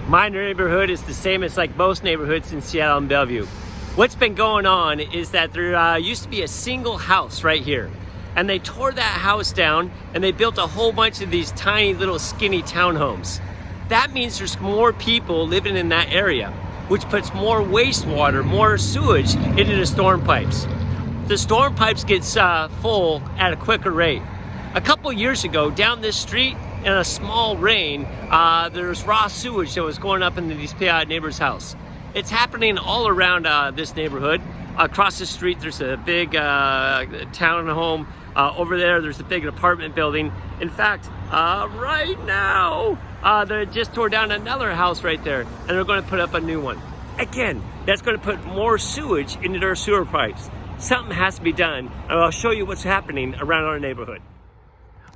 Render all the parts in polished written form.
My neighborhood is the same as like most neighborhoods in Seattle and Bellevue. What's been going on is that there used to be a single house right here, and they tore that house down and they built a whole bunch of these tiny little skinny townhomes. That means there's more people living in that area, which puts more wastewater, more sewage into the storm pipes. The storm pipes get full at a quicker rate. A couple years ago, down this street, in a small rain, there's raw sewage that was going up into these neighbor's house. It's happening all around this neighborhood. Across the street, there's a big townhome. Over there, there's a big apartment building. In fact, right now, they just tore down another house right there, and they're going to put up a new one. Again, that's going to put more sewage into their sewer pipes. Something has to be done, and I'll show you what's happening around our neighborhood.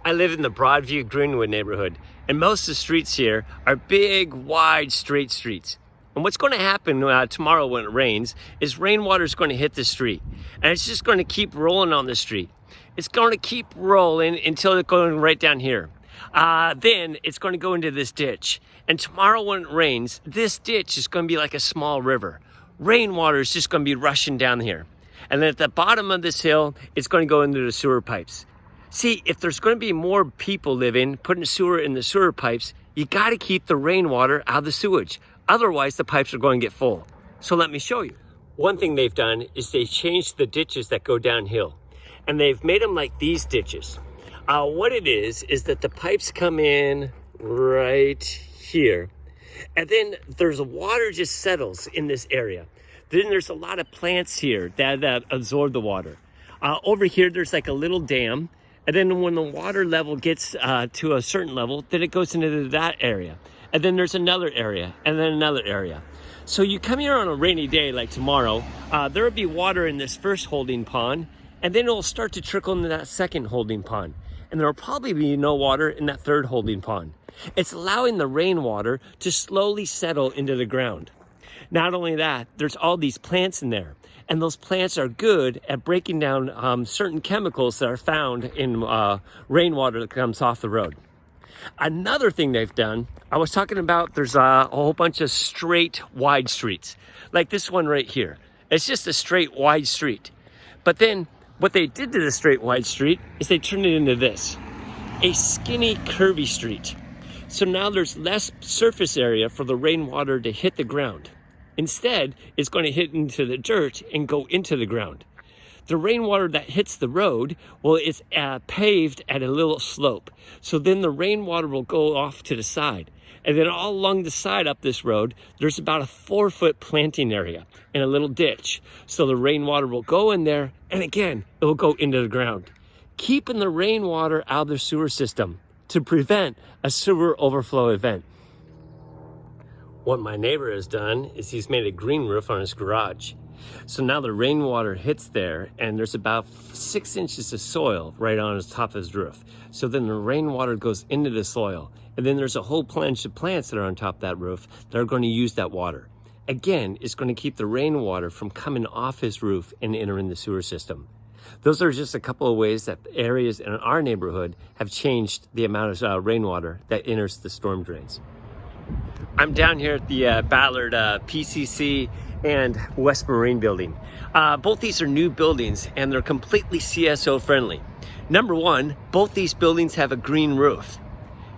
I live in the Broadview Greenwood neighborhood, and most of the streets here are big, wide, straight streets. And what's going to happen tomorrow when it rains is rainwater is going to hit the street, and it's just going to keep rolling on the street. It's going to keep rolling until it's going right down here. Then it's going to go into this ditch, and tomorrow when it rains, this ditch is going to be like a small river. Rainwater is just going to be rushing down here, and then at the bottom of this hill, it's going to go into the sewer pipes. See, if there's going to be more people putting sewer in the sewer pipes, you got to keep the rainwater out of the sewage. Otherwise, the pipes are going to get full. So let me show you. One thing they've done is they've changed the ditches that go downhill, and they've made them like these ditches. What it is that the pipes come in right here, and then there's water just settles in this area. Then there's a lot of plants here that absorb the water. Over here, there's like a little dam. And then when the water level gets to a certain level, then it goes into that area. And then there's another area, and then another area. So you come here on a rainy day like tomorrow, there will be water in this first holding pond, and then it'll start to trickle into that second holding pond. And there will probably be no water in that third holding pond. It's allowing the rainwater to slowly settle into the ground. Not only that, there's all these plants in there. And those plants are good at breaking down certain chemicals that are found in rainwater that comes off the road. Another thing they've done, I was talking about there's a whole bunch of straight, wide streets. Like this one right here. It's just a straight, wide street. But then what they did to the straight, wide street is they turned it into this. A skinny, curvy street. So now there's less surface area for the rainwater to hit the ground. Instead, it's going to hit into the dirt and go into the ground. The rainwater that hits the road, well, it's paved at a little slope. So then the rainwater will go off to the side. And then all along the side up this road, there's about a 4-foot planting area and a little ditch. So the rainwater will go in there, and again, it will go into the ground. Keeping the rainwater out of the sewer system to prevent a sewer overflow event. What my neighbor has done is he's made a green roof on his garage. So now the rainwater hits there, and there's about 6 inches of soil right on the top of his roof. So then the rainwater goes into the soil, and then there's a whole bunch of plants that are on top of that roof that are going to use that water. Again, it's going to keep the rainwater from coming off his roof and entering the sewer system. Those are just a couple of ways that areas in our neighborhood have changed the amount of rainwater that enters the storm drains. I'm down here at the Ballard PCC and West Marine building. Both these are new buildings, and they're completely CSO friendly. Number one, both these buildings have a green roof.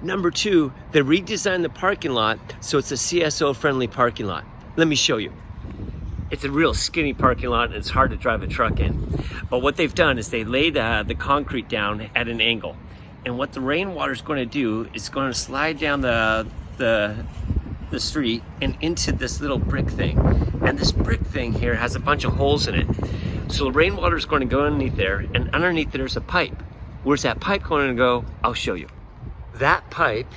Number two, they redesigned the parking lot so it's a CSO friendly parking lot. Let me show you. It's a real skinny parking lot, and it's hard to drive a truck in. But what they've done is they laid the concrete down at an angle. And what the rainwater is going to do is going to slide down the street and into this little brick thing. And this brick thing here has a bunch of holes in it. So the rainwater is going to go underneath there, and underneath there's a pipe. Where's that pipe going to go? I'll show you. That pipe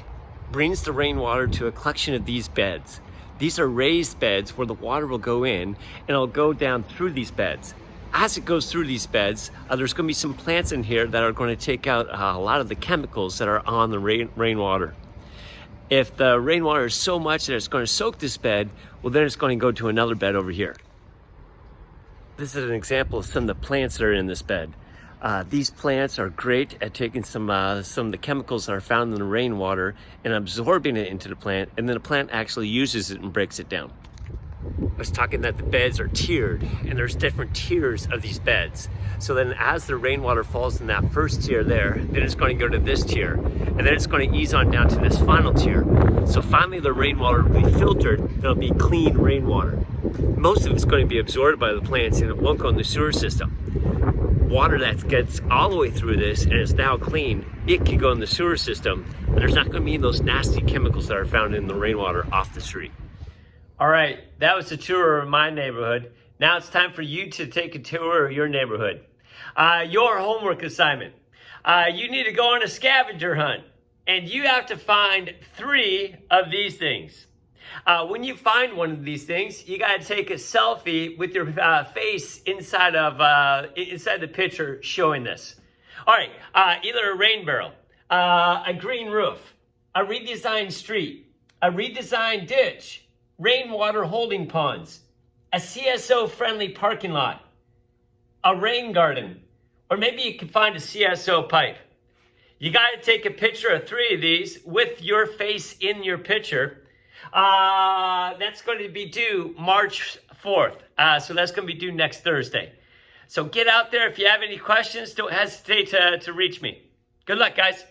brings the rainwater to a collection of these beds. These are raised beds where the water will go in, and it'll go down through these beds. As it goes through these beds, there's going to be some plants in here that are going to take out a lot of the chemicals that are on the rainwater. If the rainwater is so much that it's going to soak this bed, well, then it's going to go to another bed over here. This is an example of some of the plants that are in this bed. These plants are great at taking some of the chemicals that are found in the rainwater and absorbing it into the plant, and then the plant actually uses it and breaks it down. I was talking that the beds are tiered, and there's different tiers of these beds. So then as the rainwater falls in that first tier there, then it's going to go to this tier, and then it's going to ease on down to this final tier. So finally the rainwater will be filtered, and it'll be clean rainwater. Most of it's going to be absorbed by the plants, and it won't go in the sewer system. Water that gets all the way through this and is now clean, it can go in the sewer system, and there's not going to be those nasty chemicals that are found in the rainwater off the street. All right, that was a tour of my neighborhood. Now it's time for you to take a tour of your neighborhood. Your homework assignment. You need to go on a scavenger hunt, and you have to find 3 of these things. When you find one of these things, you got to take a selfie with your face inside the picture showing this. All right, either a rain barrel, a green roof, a redesigned street, a redesigned ditch, rainwater holding ponds, a CSO-friendly parking lot, a rain garden, or maybe you can find a CSO pipe. You got to take a picture of 3 of these with your face in your picture. That's going to be due March 4th. So that's going to be due next Thursday. So get out there. If you have any questions, don't hesitate to reach me. Good luck, guys.